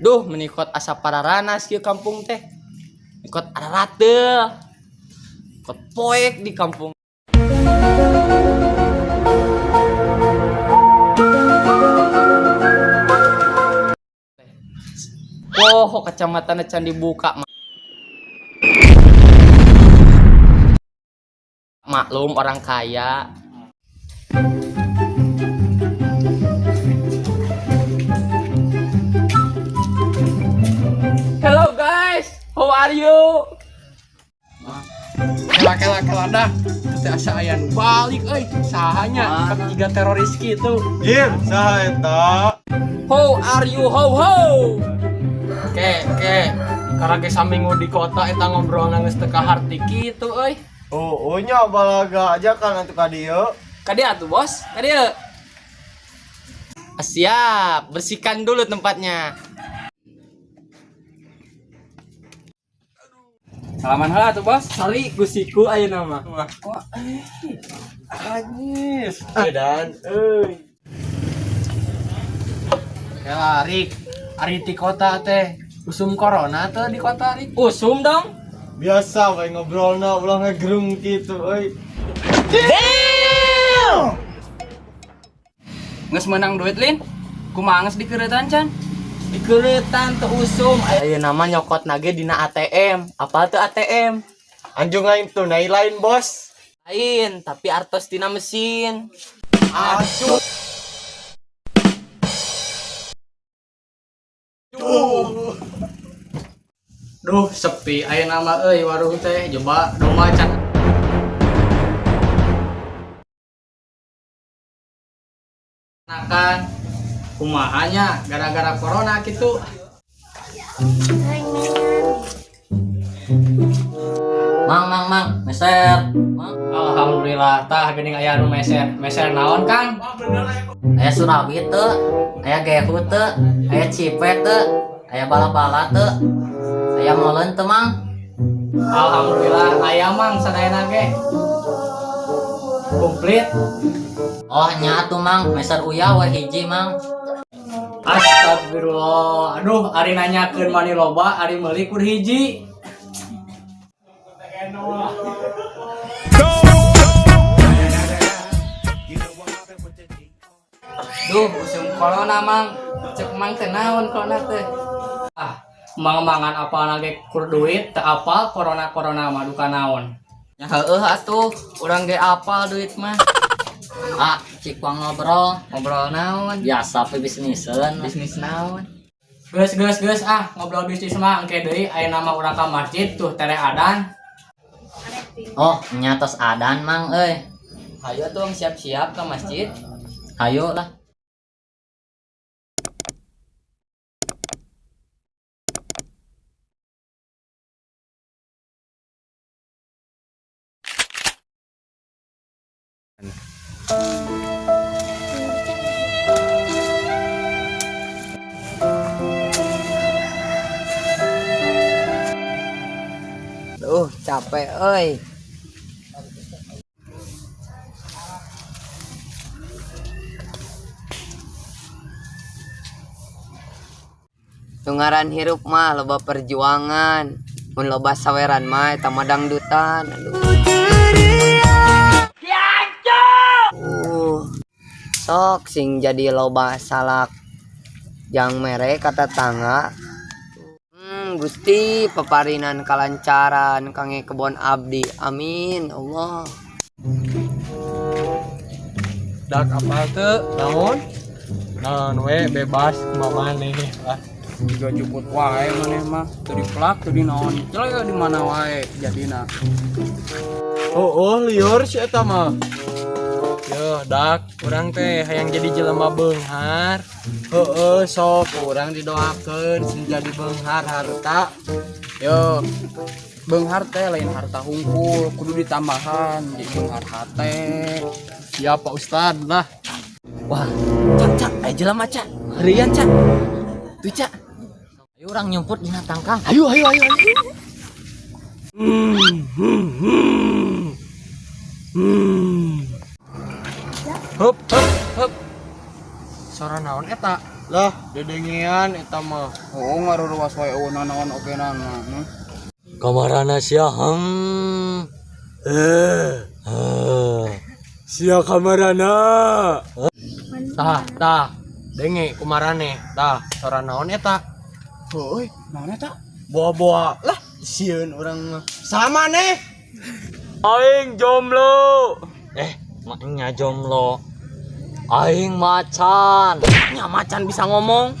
Duh, menikot asa pararanas ke kampung teh. Menikot ararate. Menikot poek di kampung. Oh, kacamatan can dibuka. Maklum orang kaya. Hello guys, how are you? Kela dah. Teh asa aya nu balik euy. Sahanya kan tiga teroris gitu. Jir, saha eta? How are you? How? Ke, karena ge saminggu di kota eta ngobrol nangis teu kaharti kitu euy. Oh, nya balaga aja kan atuh ka dieu. Kadia tuh bos, kadia. Siap, bersihkan dulu tempatnya. Salaman heula tuh bos. Sorry, gusiku aya nama. Anjis. Dan euy. Ya, Rik, ari di kota teh usum corona teh di kota Rik. Usum dong. Biasa we ngobrolna ulah ngegerung kitu euy. Geus menang duit Lin. Kumaha geus dikeuretan can? Dikeuretan teu usum. Aya nama nyokot nage dina ATM. Apa tuh ATM? Anjung lain tunai lain bos. Lain, tapi artos tina mesin. Aduh. Duh, sepi aya nama euy warung teh. Coba domba can. Nakan kumahanya gara-gara corona gitu. Mang, meser. Mang. Alhamdulillah tah geuning aya nu meser. Meser naon Kang? Aya surabi teu, aya gehu teu, aya cipet teu, aya bala-bala teu. Aya molen teu, Mang. Alhamdulillah aya Mang sadayana ge. Komplit. Oh, nya atuh, Mang. Meser uya we hiji, Mang. Astagfirullah. Aduh, ari nanyakeun mani loba, ari meuli kur hiji. Duh, usum corona Mang. Cek Mang teh naon corona teh? Mang-mangan apa lagi kur duit, teu apal corona mah duka naon. Ya heueuh atuh, urang ge apal duit mah. Cik wang ngobrol naon? Biasa pe bisniseun. Bisnis naon? Geus ngobrol bisnis mah engke deui aya nama urang ka masjid tuh tere adan. Oh, nya tos adan, Mang euy. Hayu atuh siap-siap ke masjid. Hayu lah. Capek euy. Tungaran hirup mah loba perjuangan. Mun loba saweran mah eta mah dangdutan. Aduh. Sok sing jadi loba salak. Jang mere kata tangga. Gusti peparinan kalancaran kange kebon abdi. Amin Allah. Dak apal teu naon? Naon we bebas kumaha maneh lah. Juga juput wae maneh mah teu diplak teu dinaon. Jelek di mana wae jadina. Oh, liur si eta mah. Yo dak urang teh hayang jadi jelema beunghar. Heeh, sok urang didoakeun sing jadi beunghar harta. Yo beunghar teh lain harta hungkul kudu ditambahan jadi beunghar hate. Siap Pak Ustad lah. Wah, cak, ayo jelema cak. Herian cak. Tuh cak. Ayo orang nyumput dina tangkang. Ayo. Hup. Suara naon eta? Lah, dedengian eta mah. Oh ngaruruas wae naon oke nana. Kamarana sia Sia kamarana. Tah, denge kumarane. Tah, sora naon eta? Heuy, Naon eta? boa-boa. Lah, sieun urang mah. Sama nih. Aing jomblo. maknya jomblo. Aing macan. Nya macan bisa ngomong.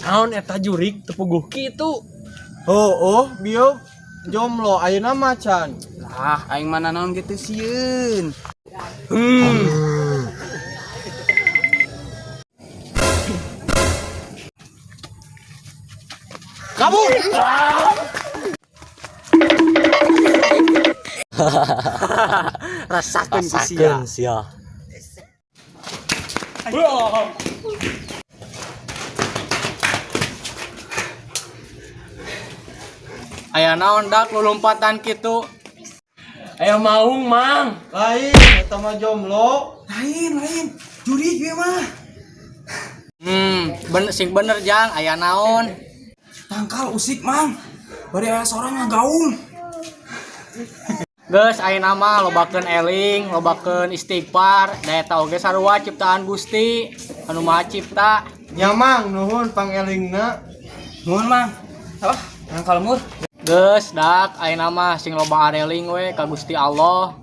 Naon eta jurik tepuguh kitu. Oh, bieu jomblo ayeuna macan. Lah, aing mana naon gitu sieun. Kabur. Rasakeun ku sia. Sakeun sia. Aya naon dak lulumpatan kitu? Aya maung, Mang. Lain eta mah jomblo. Lain. Jurik ge mah. Sing bener Jang, aya naon? Tangkal usik, Mang. Bari aya sorang ngagaung. Geus ayeuna mah lobakeun eling, lobakeun istighfar, da eta oge sarua ciptaan Gusti anu Maha Cipta. Nyamang nuhun pangelingna. Nuhun, Mang. Tangkal mur. Geus dak ayeuna mah sing loba areling we ka Gusti Allah.